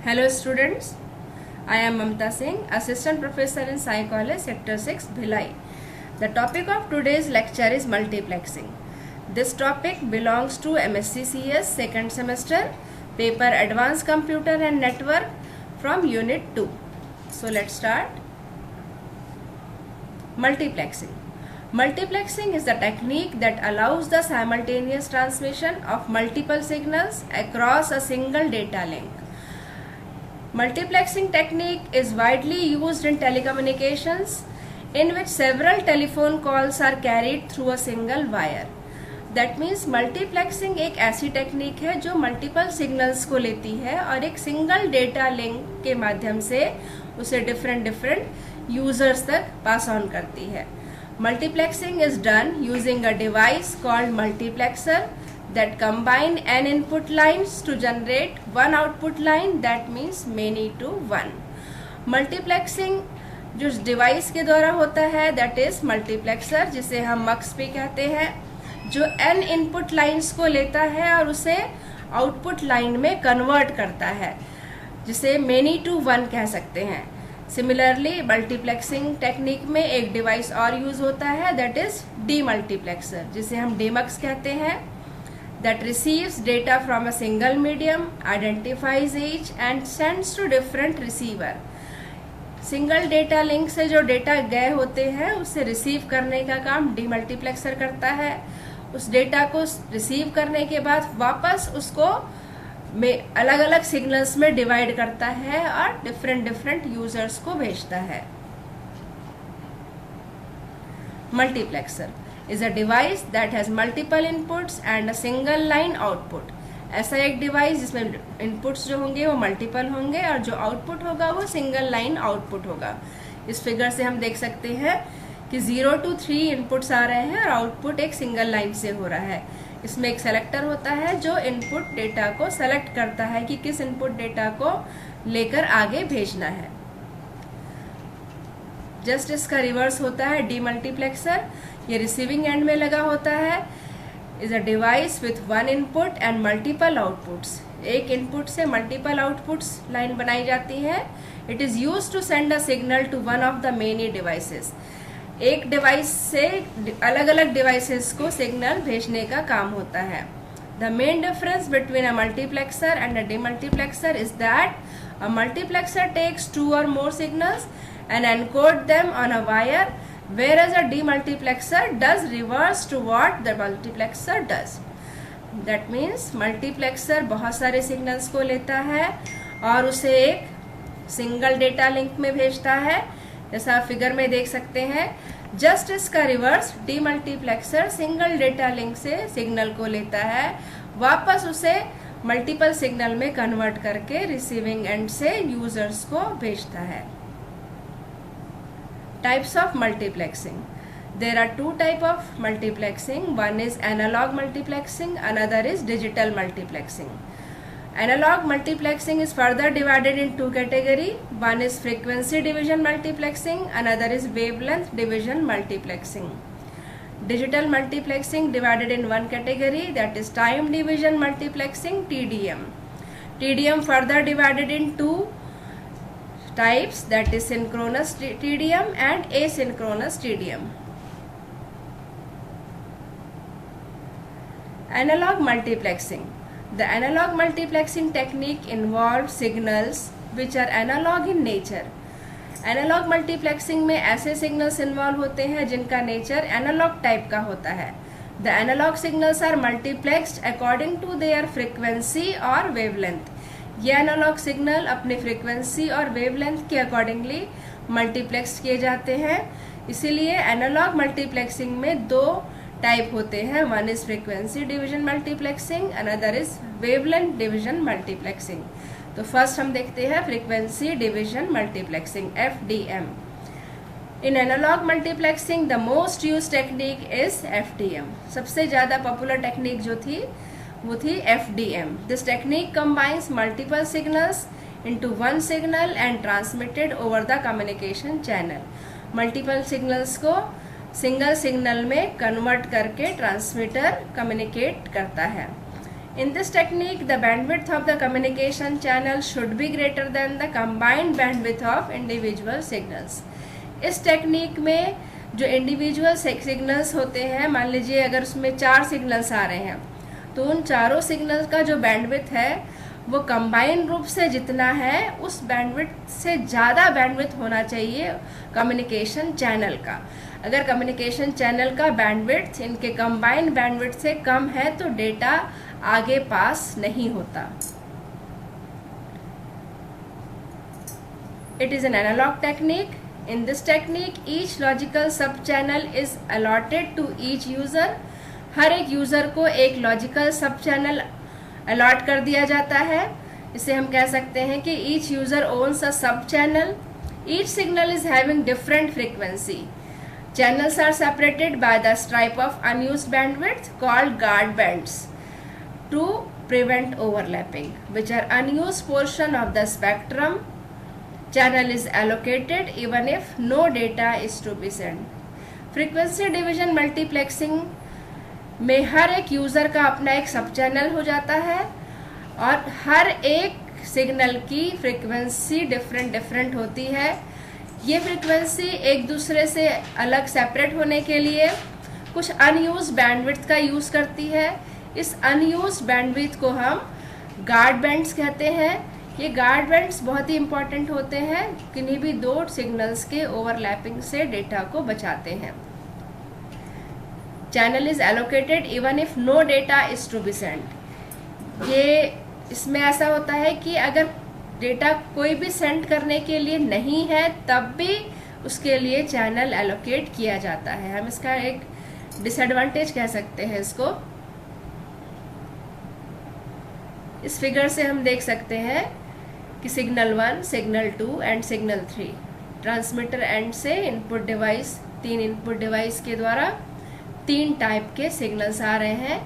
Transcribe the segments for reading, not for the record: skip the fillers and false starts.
Hello students, I am Mamta Singh, Assistant Professor in Psychology, Sector 6, Bhilai. The topic of today's lecture is multiplexing. This topic belongs to MSc CS second semester, paper Advanced Computer and Network from Unit 2. So let's start. Multiplexing. Multiplexing is the technique that allows the simultaneous transmission of multiple signals across a single data link. Multiplexing technique is widely used in telecommunications, in which several telephone calls are carried through a single wire. That means multiplexing एक ऐसी technique है जो multiple signals को लेती है और एक single data link के माध्यम से उसे डिफरेंट यूजर्स तक पास ऑन करती है. Multiplexing is done using a device called multiplexer that combine n input lines to generate one output line, that means many to one. Multiplexing जो device के द्वारा होता है that is multiplexer, जिसे हम मक्स भी कहते हैं, जो n इनपुट लाइंस को लेता है और उसे आउटपुट लाइन में कन्वर्ट करता है, जिसे many to one कह सकते हैं. सिमिलरली मल्टीप्लेक्सिंग टेक्निक में एक डिवाइस और यूज होता है दैट इज डीमल्टीप्लेक्सर, जिसे हम डीमक्स कहते हैं, that receives data from a single medium, identifies each and sends to different receiver. Single data link से जो डेटा गए होते हैं उसे रिसीव करने का काम डीमल्टीप्लेक्सर करता है. उस डेटा को रिसीव करने के बाद वापस उसको अलग अलग सिग्नल्स में डिवाइड करता है और डिफरेंट यूजर्स को भेजता है. Multiplexer is a device that has multiple inputs and a single line output. ऐसा एक डिवाइस जिसमें इनपुट्स जो होंगे वो मल्टीपल होंगे और जो आउटपुट होगा वो सिंगल लाइन आउटपुट होगा. इस फिगर से हम देख सकते हैं कि 0 to 3 इनपुट्स आ रहे हैं और आउटपुट एक सिंगल लाइन से हो रहा है. इसमें एक सेलेक्टर होता है जो इनपुट डेटा को सेलेक्ट करता है कि किस इनपुट डेटा को लेकर आगे भेजना है. जस्ट इसका रिवर्स होता है डीमल्टीप्लेक्सर. ये रिसीविंग एंड में लगा होता है. Is a device with one input and multiple outputs. एक इनपुट से मल्टीपल आउटपुट्स लाइन बनाई जाती है. It is use to send a signal to one of the many devices. एक डिवाइस से अलग अलग डिवाइसेस को सिग्नल भेजने का काम होता है. The main difference between a multiplexer and a demultiplexer is that a multiplexer takes 2 or more signals and encode them on a wire, whereas a demultiplexer does reverse to what the multiplexer does. That means multiplexer बहुत सारे signals को लेता है और उसे एक single data link में भेजता है, जैसा आप फिगर में देख सकते हैं. जस्ट इसका reverse demultiplexer single data link से सिग्नल को लेता है, वापस उसे मल्टीपल सिग्नल में कन्वर्ट करके रिसीविंग एंड से यूजर्स को भेजता है. Types of multiplexing. There are 2 types of multiplexing. One is analog multiplexing, another is digital multiplexing. Analog multiplexing is further divided in 2 categories. One is frequency division multiplexing, another is wavelength division multiplexing. Digital multiplexing divided in 1 category, that is time division multiplexing, TDM. TDM further divided in 2 types, that is synchronous TDM and asynchronous TDM. Analog multiplexing. The analog multiplexing technique involves signals which are analog in nature. Analog multiplexing में ऐसे signals involve होते हैं जिनका nature analog type का होता है. The analog signals are multiplexed according to their frequency or wavelength. ये analogue signal अपने फ्रीक्वेंसी और वेवलेंथ के अकॉर्डिंगली मल्टीप्लेक्स किए जाते हैं. इसीलिए एनालॉग मल्टीप्लेक्सिंग में 2 टाइप होते हैं. One is frequency division multiplexing, another is wavelength division multiplexing. तो फर्स्ट हम देखते हैं frequency division multiplexing, FDM. In analogue multiplexing the most use technique is FDM. सबसे ज़्यादा पॉपुलर टेक्निक जो थी वो थी FDM. This technique combines multiple signals into one signal and transmitted over the communication channel. Multiple signals को single signal में convert करके transmitter communicate करता है. In this technique, the bandwidth of the communication channel should be greater than the combined bandwidth of individual signals. इस technique में जो individual signals होते हैं, मान लीजिए अगर उसमें 4 सिग्नल्स आ रहे हैं, तो उन चारों सिग्नल्स का जो बैंडविड्थ है वो कंबाइन रूप से जितना है उस बैंडविड्थ से ज़्यादा बैंडविड्थ होना चाहिए कम्युनिकेशन चैनल का। अगर कम्युनिकेशन चैनल का बैंडविड्थ इनके कंबाइंड बैंडविड्थ से कम है तो डेटा आगे पास नहीं होता। It is an analog technique. In this technique, each logical sub-channel is allotted to each user. हर एक यूज़र को एक लॉजिकल सब चैनल अलॉट कर दिया जाता है। इसे हम कह सकते हैं कि each user owns a sub channel. Each signal is having different frequency. Channels are separated by the stripe of unused bandwidth called guard bands to prevent overlapping, which are unused portion of the spectrum. Channel is allocated even if no data is to be sent. Frequency division multiplexing में हर एक user का अपना एक सब channel हो जाता है और हर एक सिग्नल की फ्रीक्वेंसी डिफरेंट होती है। ये फ्रीक्वेंसी एक दूसरे से अलग सेपरेट होने के लिए कुछ अनयूज बैंडविड्थ का यूज़ करती है। इस अनयूज बैंडविड्थ को हम गार्ड बैंड्स कहते हैं। ये गार्ड बैंड्स बहुत ही इंपॉर्टेंट होते हैं, किन्हीं भी 2 सिग्नल्स के ओवरलैपिंग से डेटा को बचाते हैं। Channel is allocated even if no data is to be send. ये इसमें ऐसा होता है कि अगर डेटा कोई भी सेंड करने के लिए नहीं है तब भी उसके लिए चैनल एलोकेट किया जाता है। हम इसका एक डिसएडवांटेज कह सकते हैं इसको। इस फिगर से हम देख सकते हैं कि signal 1, signal 2 and signal 3 transmitter and से इनपुट डिवाइस 3 इनपुट डिवाइस के द्वारा 3 टाइप के सिग्नल्स आ रहे हैं।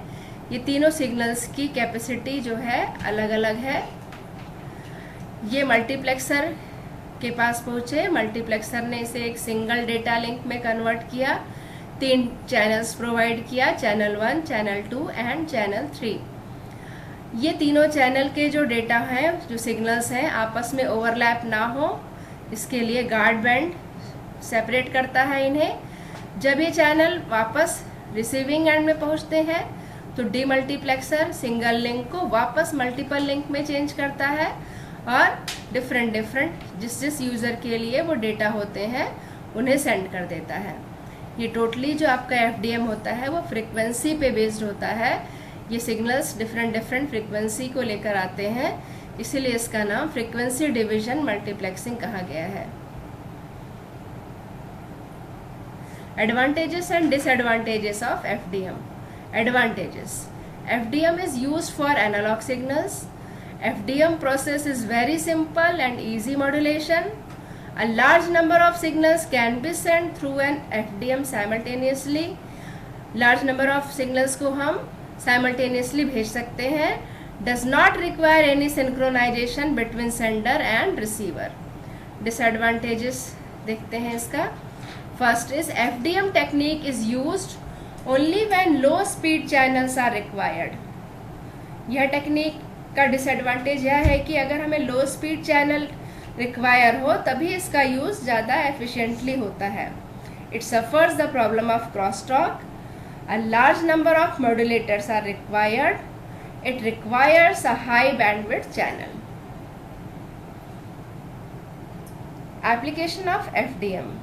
ये तीनों सिग्नल्स की कैपेसिटी जो है अलग अलग है। ये मल्टीप्लेक्सर के पास पहुँचे, मल्टीप्लेक्सर ने इसे एक सिंगल डेटा लिंक में कन्वर्ट किया, 3 चैनल्स प्रोवाइड किया, चैनल 1, चैनल 2 एंड चैनल 3। ये तीनों चैनल के जो डेटा हैं, जो सिग्नल्स हैं, आपस में ओवरलैप ना हो इसके लिए गार्ड बैंड सेपरेट करता है इन्हें। जब ये चैनल वापस रिसीविंग एंड में पहुंचते हैं तो डीमल्टीप्लेक्सर सिंगल लिंक को वापस मल्टीपल लिंक में चेंज करता है और डिफरेंट जिस यूज़र के लिए वो डेटा होते हैं उन्हें सेंड कर देता है। ये टोटली जो आपका एफडीएम होता है वो फ्रीक्वेंसी पे बेस्ड होता है। ये सिग्नल्स डिफरेंट फ्रीक्वेंसी को लेकर आते हैं, इसीलिए इसका नाम फ्रीक्वेंसी डिवीजन मल्टीप्लेक्सिंग कहा गया है। Advantages and disadvantages of FDM. Advantages. FDM is used for analog signals. FDM process is very simple and easy modulation. A large number of signals can be sent through an FDM simultaneously. Large number of signals को हम simultaneously भेज सकते हैं. Does not require any synchronization between sender and receiver. Disadvantages देखते हैं इसका. First is FDM technique is used only when low speed channels are required. यह technique का डिसएडवांटेज यह है कि अगर हमें लो स्पीड चैनल रिक्वायर हो तभी इसका यूज़ ज़्यादा एफिशिएंटली होता है. It suffers the problem of crosstalk. A large number of modulators are required. It requires a high bandwidth channel. Application of FDM.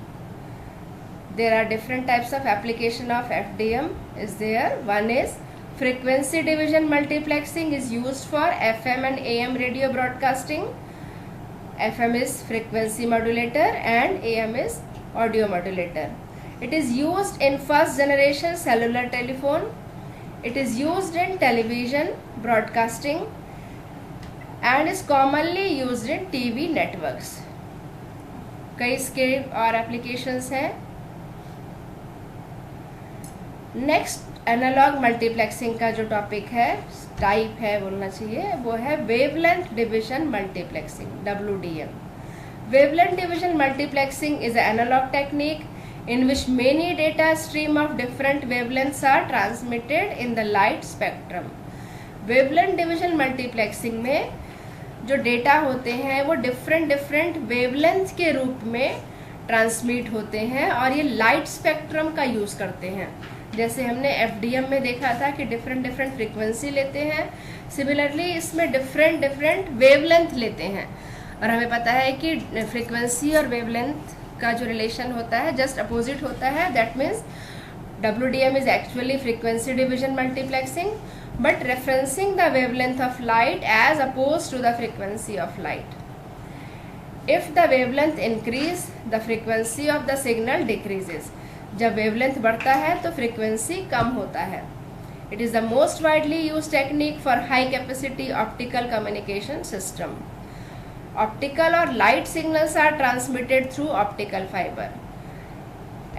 There are different types of application of FDM is there. One is frequency division multiplexing is used for FM and AM radio broadcasting. FM is frequency modulator and AM is audio modulator. It is used in first generation cellular telephone. It is used in television broadcasting and is commonly used in TV networks. कई इसके और applications हैं. Next analogue multiplexing का जो topic है, type है बोलना चाहिए, वो है wavelength division multiplexing, WDM. Wavelength division multiplexing is an analog technique in which many data stream of different wavelengths are transmitted in the light spectrum. Wavelength division multiplexing में जो डेटा होते हैं वो डिफरेंट वेवलेंथ के रूप में transmit होते हैं और ये लाइट स्पेक्ट्रम का यूज़ करते हैं। जैसे हमने एफडीएम में देखा था कि डिफरेंट फ्रीक्वेंसी लेते हैं, सिमिलरली इसमें डिफरेंट वेवलेंथ लेते हैं। और हमें पता है कि फ्रीक्वेंसी और वेवलेंथ का जो रिलेशन होता है जस्ट अपोजिट होता है। That means WDM is actually frequency division multiplexing but referencing the wavelength of light as opposed to the frequency of light. If the wavelength increase, the frequency of the signal decreases. जब wavelength बढ़ता है तो frequency कम होता है। It is the most widely used technique for high capacity optical communication system. Optical और light signals are transmitted through optical fiber.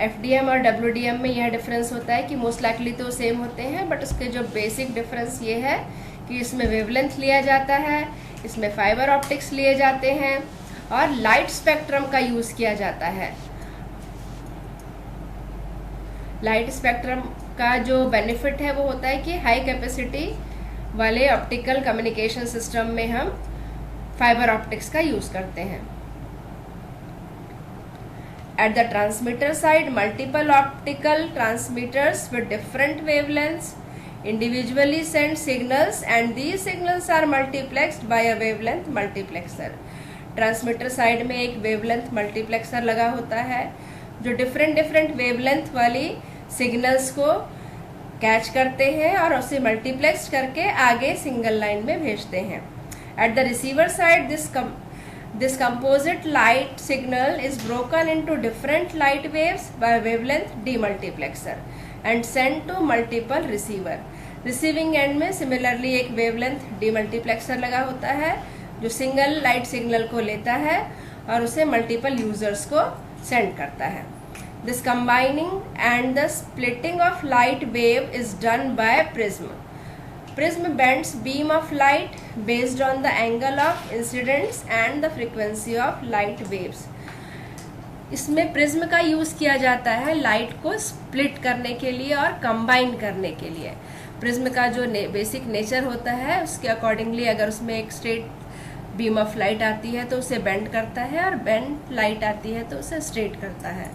FDM और WDM में यह डिफरेंस होता है कि मोस्ट लाइकली तो सेम होते हैं, बट उसके जो बेसिक डिफरेंस ये है कि इसमें वेवलेंथ लिया जाता है, इसमें फाइबर ऑप्टिक्स लिए जाते हैं और लाइट स्पेक्ट्रम का यूज़ किया जाता है। लाइट स्पेक्ट्रम का जो बेनिफिट है वो होता है कि हाई कैपेसिटी वाले ऑप्टिकल कम्युनिकेशन सिस्टम में हम फाइबर ऑप्टिक्स का यूज़ करते हैं। At the transmitter side, multiple optical transmitters with different wavelengths individually send signals and these signals are multiplexed by a wavelength multiplexer. Transmitter side में एक wavelength multiplexer लगा होता है जो डिफरेंट वेवलेंथ वाली सिग्नल्स को कैच करते हैं और उसे मल्टीप्लेक्स करके आगे सिंगल लाइन में भेजते हैं। At the receiver side This composite light signal is broken into different light waves by wavelength demultiplexer and sent to multiple receiver. Receiving end में similarly एक wavelength demultiplexer लगा होता है जो single light signal को लेता है और उसे multiple users को send करता है। This combining and the splitting of light wave is done by prism. Prism bends beam of light based on the angle of incidence and the frequency of light waves. इसमें prism का use किया जाता है light को split करने के लिए और कंबाइन करने के लिए। प्रिज्म का जो बेसिक नेचर होता है उसके अकॉर्डिंगली अगर उसमें एक स्ट्रेट बीम ऑफ लाइट आती है तो उसे बेंड करता है और बेंड लाइट आती है तो उसे स्ट्रेट करता है।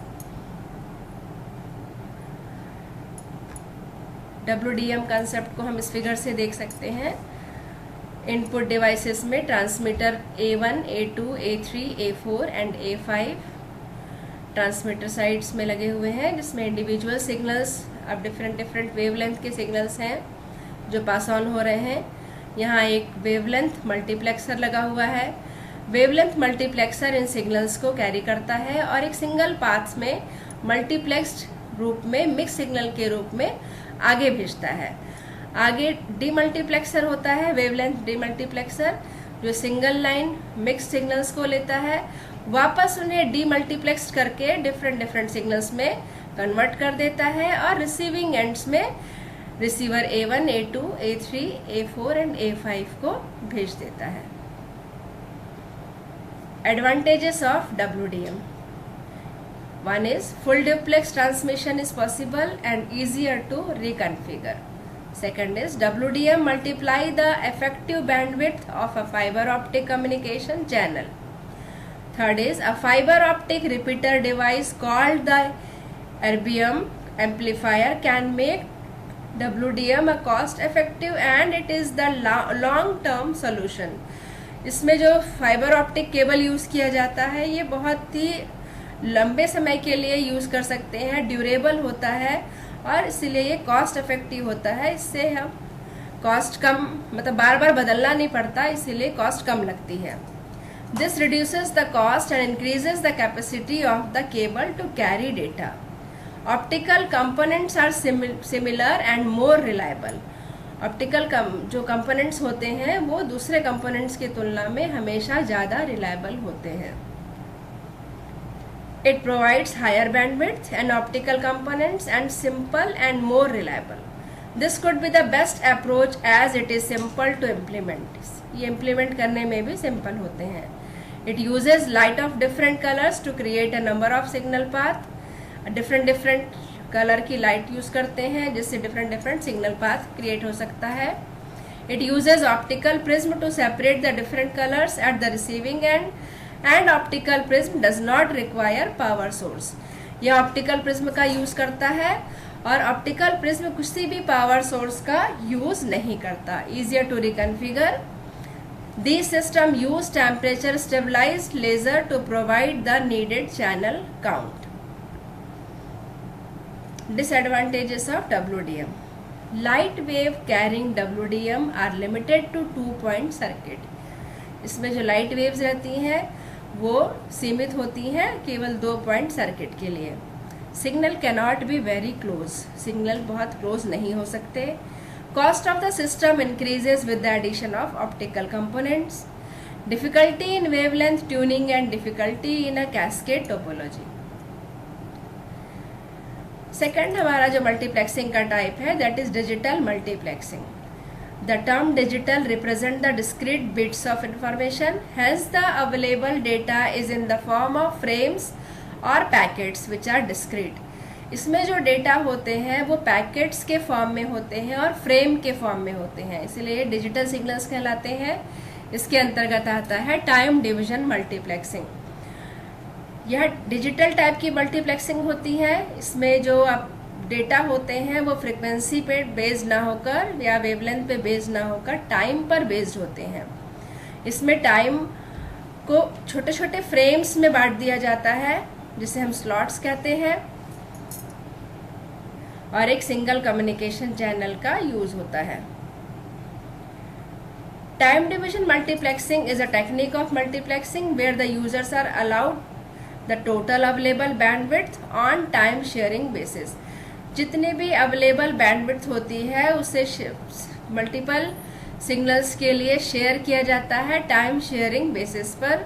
WDM कंसेप्ट को हम इस फिगर से देख सकते हैं। इनपुट डिवाइसेस में transmitter A1, A2, A3, A4 and A5 transmitter sides में लगे हुए हैं जिसमें इंडिविजुअल सिग्नल्स अब डिफरेंट वेवलेंथ के सिग्नल्स हैं जो पास ऑन हो रहे हैं। यहाँ एक वेवलेंथ मल्टीप्लेक्सर लगा हुआ है। वेवलेंथ मल्टीप्लेक्सर इन सिग्नल्स को कैरी करता है और एक सिंगल पाथ में मल्टीप्लेक्स्ड रूप में मिक्स सिग्नल के रूप में आगे भेजता है। आगे डीमल्टीप्लेक्सर होता है, वेवलेंथ डीमल्टीप्लेक्सर, जो सिंगल लाइन मिक्स सिग्नल्स को लेता है, वापस उन्हें डीमल्टीप्लेक्स करके डिफरेंट सिग्नल्स में कन्वर्ट कर देता है और रिसीविंग एंड्स में receiver A1, A2, A3, A4 and A5 को भेज देता है। Advantages of WDM: One is full duplex transmission is possible and easier to reconfigure. Second is WDM multiply the effective bandwidth of a fiber optic communication channel. Third is a fiber optic repeater device called the erbium amplifier can make WDM a cost effective and it is the long term solution. इसमें जो fibre optic cable use किया जाता है ये बहुत ही लंबे समय के लिए यूज़ कर सकते हैं, ड्यूरेबल होता है और इसलिए ये कॉस्ट इफेक्टिव होता है। इससे हम कॉस्ट कम मतलब बार बार बदलना नहीं पड़ता, इसीलिए कॉस्ट कम लगती है। This reduces the cost and increases the capacity of the cable to carry data. Optical components are similar and more reliable. Optical जो कंपोनेंट्स होते हैं वो दूसरे कंपोनेंट्स की तुलना में हमेशा ज़्यादा रिलायबल होते हैं। It provides higher bandwidth and optical components and simple and more reliable. This could be the best approach as it is simple to implement. ये implement करने में भी simple होते हैं। It uses light of different colors to create a number of signal path. different color की light use करते हैं जिससे different signal path create हो सकता है। It uses optical prism to separate the different colors at the receiving end, and optical prism does not require power source. यह optical prism का use करता है और ऑप्टिकल प्रिज्म किसी भी पावर सोर्स का यूज नहीं करता. Easier to reconfigure. These system use temperature stabilized laser to provide the needed channel count. Disadvantages of WDM. Light wave carrying WDM are limited to 2-point circuit. इसमें जो light waves रहती हैं वो सीमित होती हैं केवल 2 पॉइंट सर्किट के लिए. Signal cannot be very close. Signal बहुत क्लोज नहीं हो सकते. Cost of the system increases with the addition of optical components. Difficulty in wavelength tuning and difficulty in a cascade topology. Second हमारा जो multiplexing का type है that is digital multiplexing. The term digital represent the discrete bits of information, hence the available data is in the form of frames or packets which are discrete. इसमें जो data होते हैं वो packets के form में होते हैं और फ्रेम के फॉर्म में होते हैं, इसलिए डिजिटल सिग्नल्स कहलाते हैं. इसके अंतर्गत आता है टाइम डिवीजन मल्टीप्लेक्सिंग. यह डिजिटल टाइप की मल्टीप्लेक्सिंग होती है. इसमें जो आप डेटा होते हैं वो फ्रीक्वेंसी पे बेस्ड ना होकर या वेवलेंथ पे बेस्ड ना होकर टाइम पर बेस्ड होते हैं. इसमें टाइम को छोटे छोटे फ्रेम्स में बांट दिया जाता है जिसे हम स्लॉट्स कहते हैं और एक सिंगल कम्युनिकेशन चैनल का यूज होता है. Time division multiplexing is a technique of multiplexing where the users are allowed the total available bandwidth on time sharing basis. जितनी भी अवेलेबल बैंडविड्थ होती है उसे मल्टीपल सिग्नल्स के लिए शेयर किया जाता है टाइम शेयरिंग बेसिस पर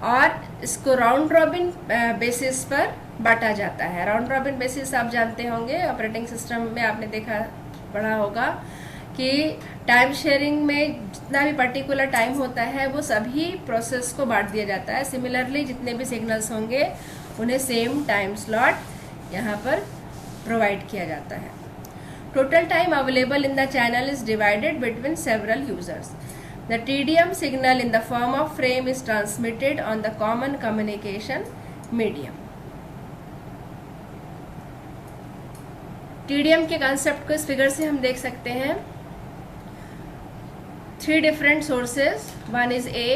और इसको राउंड रॉबिन बेसिस पर बांटा जाता है. राउंड रॉबिन बेसिस आप जानते होंगे, ऑपरेटिंग सिस्टम में आपने देखा पढ़ा होगा कि टाइम शेयरिंग में जितना भी पर्टिकुलर टाइम होता है वो सभी प्रोसेस को बांट दिया जाता है. सिमिलरली जितने भी सिग्नल्स होंगे उन्हें सेम टाइम स्लॉट यहाँ पर प्रोवाइड किया जाता है. Total time available in the channel is divided between several users. The TDM signal in the form of frame is transmitted on the common communication medium. TDM के concept को इस figure से हम देख सकते हैं. 3 different sources, one is A,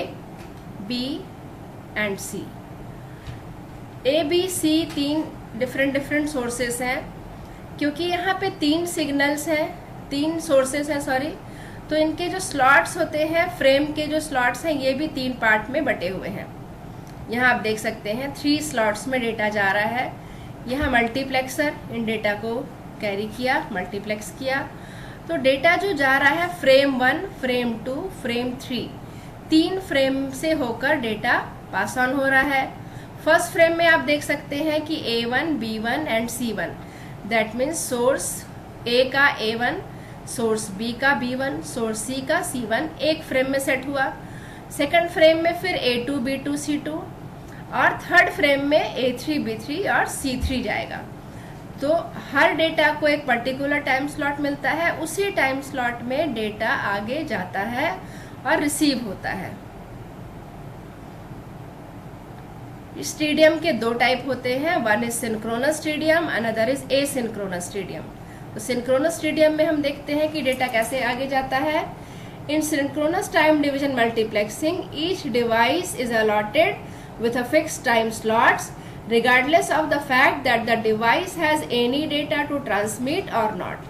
B and C. A, B, C 3 different sources हैं. क्योंकि यहाँ पे 3 सिग्नल्स हैं, 3 सोर्सेस हैं सॉरी, तो इनके जो स्लॉट्स होते हैं फ्रेम के जो स्लॉट्स हैं ये भी 3 पार्ट में बटे हुए हैं. यहाँ आप देख सकते हैं 3 स्लॉट्स में डेटा जा रहा है. यहाँ मल्टीप्लेक्सर इन डेटा को कैरी किया, मल्टीप्लेक्स किया, तो डेटा जो जा रहा है फ्रेम 1, फ्रेम 2, फ्रेम 3, 3 फ्रेम से होकर डेटा पास ऑन हो रहा है. फर्स्ट फ्रेम में आप देख सकते हैं कि A1, B1 and C1. That means source A का A1, सोर्स B का B1, सोर्स C का C1 एक फ्रेम में सेट हुआ. सेकंड फ्रेम में फिर A2, B2, C2 और थर्ड फ्रेम में A3, B3 और C3 जाएगा. तो हर डेटा को एक पर्टिकुलर टाइम स्लॉट मिलता है, उसी टाइम स्लॉट में डेटा आगे जाता है और रिसीव होता है. इस TDM के 2 टाइप होते हैं, one is synchronous TDM, another is asynchronous TDM. तो सिंक्रोनस TDM में हम देखते हैं कि डेटा कैसे आगे जाता है. In synchronous time division multiplexing each device is allotted with a fixed time slots regardless of the fact that the device has any data to transmit or not.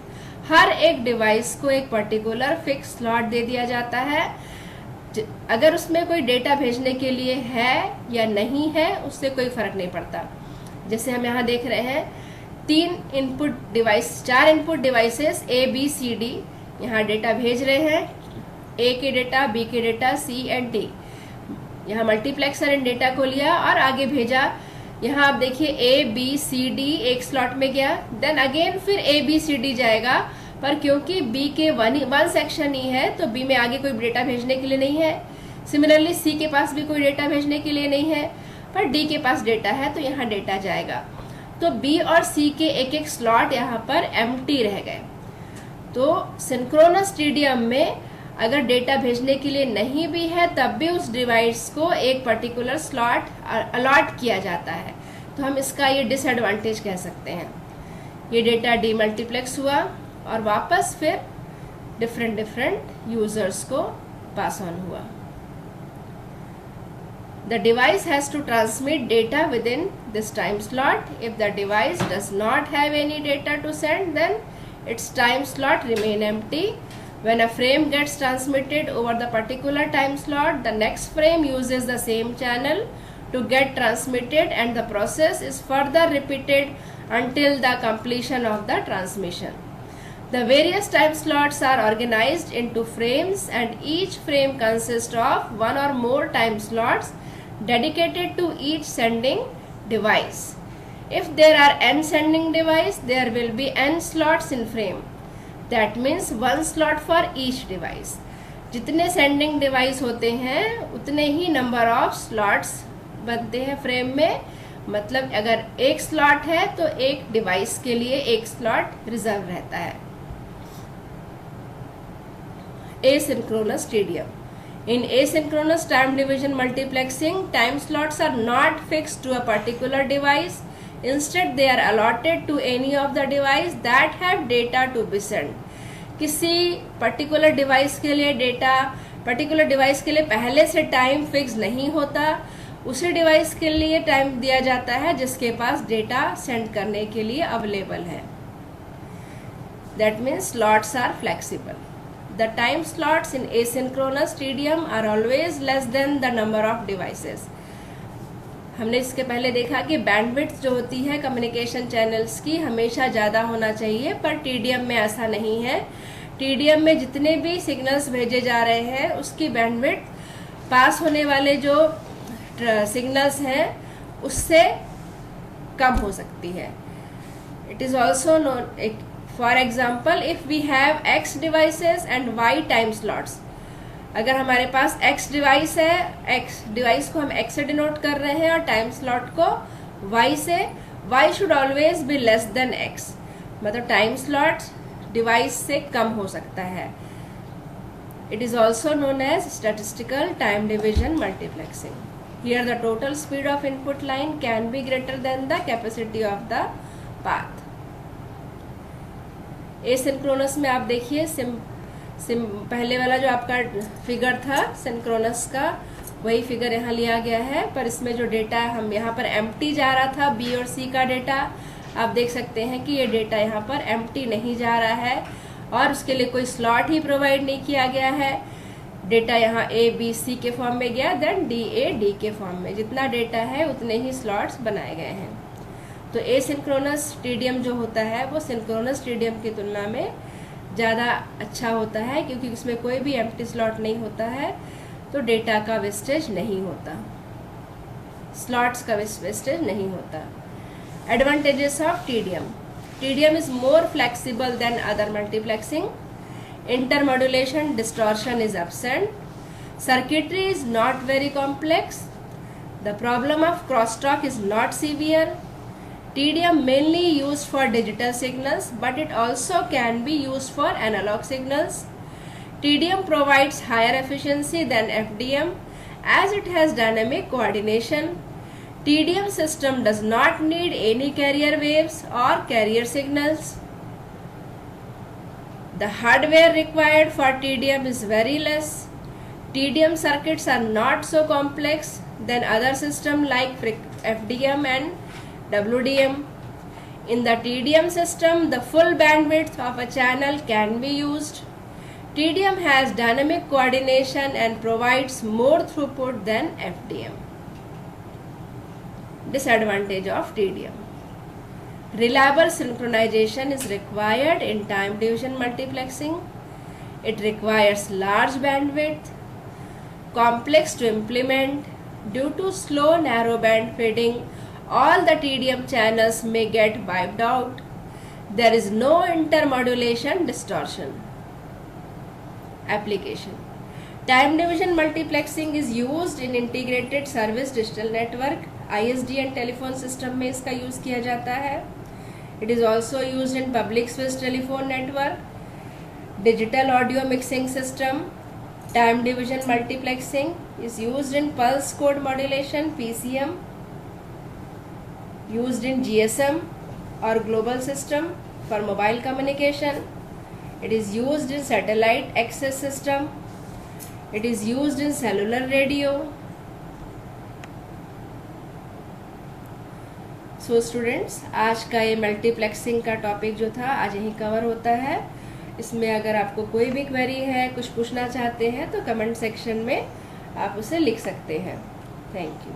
हर एक डिवाइस को एक पर्टिकुलर फिक्स स्लॉट दे दिया जाता है. अगर उसमें कोई data भेजने के लिए है या नहीं है उससे कोई फर्क नहीं पड़ता. जैसे हम यहाँ देख रहे हैं 4 input devices A, B, C, D यहाँ डेटा भेज रहे हैं. A के डेटा, B के डेटा, C एंड D. यहाँ मल्टीप्लेक्सर इन डेटा को लिया और आगे भेजा. यहाँ आप देखिए A, B, C, D एक स्लॉट में गया, देन अगेन फिर A, B, C, D जाएगा. पर क्योंकि B के वन सेक्शन ही है तो B में आगे कोई डेटा भेजने के लिए नहीं है. सिमिलरली C के पास भी कोई डेटा भेजने के लिए नहीं है, पर D के पास डेटा है तो यहाँ डेटा जाएगा. तो B और C के एक एक स्लॉट यहाँ पर एम्प्टी रह गए. तो सिंक्रोनस टीडीएम में अगर डेटा भेजने के लिए नहीं भी है तब भी उस डिवाइस को एक पर्टिकुलर स्लॉट अलॉट किया जाता है, तो हम इसका ये डिसएडवांटेज कह सकते हैं। ये डेटा डीमल्टीप्लेक्स हुआ और वापस फिर डिफरेंट यूजर्स को पास ऑन हुआ। The device has to transmit data within this time slot. If the device does not have any data to send, then its time slot remain empty. When a frame gets transmitted over the particular time slot, the next frame uses the same channel to get transmitted, and the process is further repeated until the completion of the transmission. The various time slots are organized into frames, and each frame consists of one or more time slots dedicated to each sending device. If there are n sending device, there will be n slots in frame. That means one slot for each device. जितने sending device होते हैं उतने ही number of slots बनते हैं frame में। मतलब अगर एक स्लॉट है तो एक डिवाइस के लिए एक स्लॉट रिजर्व रहता है। Asynchronous TDM. In asynchronous time division multiplexing, time slots are not fixed to a particular device. Instead, they are allotted to any of the device that have data to be sent. किसी particular device के लिए data particular device के लिए पहले से time fix नहीं होता, उसी डिवाइस के लिए टाइम दिया जाता है जिसके पास डेटा सेंड करने के लिए अवेलेबल है। That means slots are flexible. The time slots in asynchronous TDM are always less than the number of devices. हमने इसके पहले देखा कि बैंडविड्थ जो होती है कम्युनिकेशन चैनल्स की हमेशा ज़्यादा होना चाहिए, पर TDM में ऐसा नहीं है। TDM में जितने भी सिग्नल्स भेजे जा रहे हैं उसकी बैंडविड्थ पास होने वाले जो सिग्नल्स हैं उससे कम हो सकती है। It is also known For example, if we have X devices and Y time slots, अगर हमारे पास X डिवाइस है, X डिवाइस को हम X से डिनोट कर रहे हैं और टाइम स्लॉट को Y से, Y should always be less than X, मतलब टाइम स्लॉट डिवाइस से कम हो सकता है। It is also known as statistical time division multiplexing. Here the total speed of input line can be greater than the capacity of the path. Asynchronous में आप देखिए पहले वाला जो आपका फिगर था सिंक्रोनस का वही फिगर यहाँ लिया गया है, पर इसमें जो डेटा हम यहाँ पर एम्प्टी जा रहा था बी और सी का डेटा, आप देख सकते हैं कि ये डेटा यहाँ पर एम्प्टी नहीं जा रहा है और उसके लिए कोई स्लॉट ही प्रोवाइड नहीं किया गया है। डेटा यहाँ ए बी सी के फॉर्म में गया, देन डी ए डी के फॉर्म में, जितना डेटा है उतने ही स्लॉट्स बनाए गए हैं। तो एसिंक्रोनस टीडीएम जो होता है वो सिंक्रोनस टीडीएम की तुलना में ज़्यादा अच्छा होता है क्योंकि उसमें कोई भी एम्प्टी स्लॉट नहीं होता है, तो डेटा का वेस्टेज नहीं होता, स्लॉट्स का वेस्टेज नहीं होता। Advantages of TDM: TDM is more flexible than other multiplexing, intermodulation distortion is absent, circuitry is not very complex, the problem of crosstalk is not severe, TDM mainly used for digital signals, but it also can be used for analog signals. TDM provides higher efficiency than FDM as it has dynamic coordination. TDM system does not need any carrier waves or carrier signals. The hardware required for TDM is very less. TDM circuits are not so complex than other systems like FDM and WDM. In the TDM system, the full bandwidth of a channel can be used. TDM has dynamic coordination and provides more throughput than FDM. Disadvantage of TDM: reliable synchronization is required in time division multiplexing. It requires large bandwidth, complex to implement. Due to slow narrowband fading, all the TDM channels may get wiped out. There is no intermodulation distortion. Application: time division multiplexing is used in integrated service digital network ISDN telephone system में इसका use किया जाता है। It is also used in public switch telephone network. Digital audio mixing system, time division multiplexing is used in pulse code modulation PCM, used in GSM or global system for mobile communication. It is used in satellite access system. It is used in cellular radio. So students, आज का ये multiplexing का topic जो था आज यहीं cover होता है। इसमें अगर आपको कोई भी क्वेरी है, कुछ पूछना चाहते हैं तो कमेंट सेक्शन में आप उसे लिख सकते हैं। Thank you.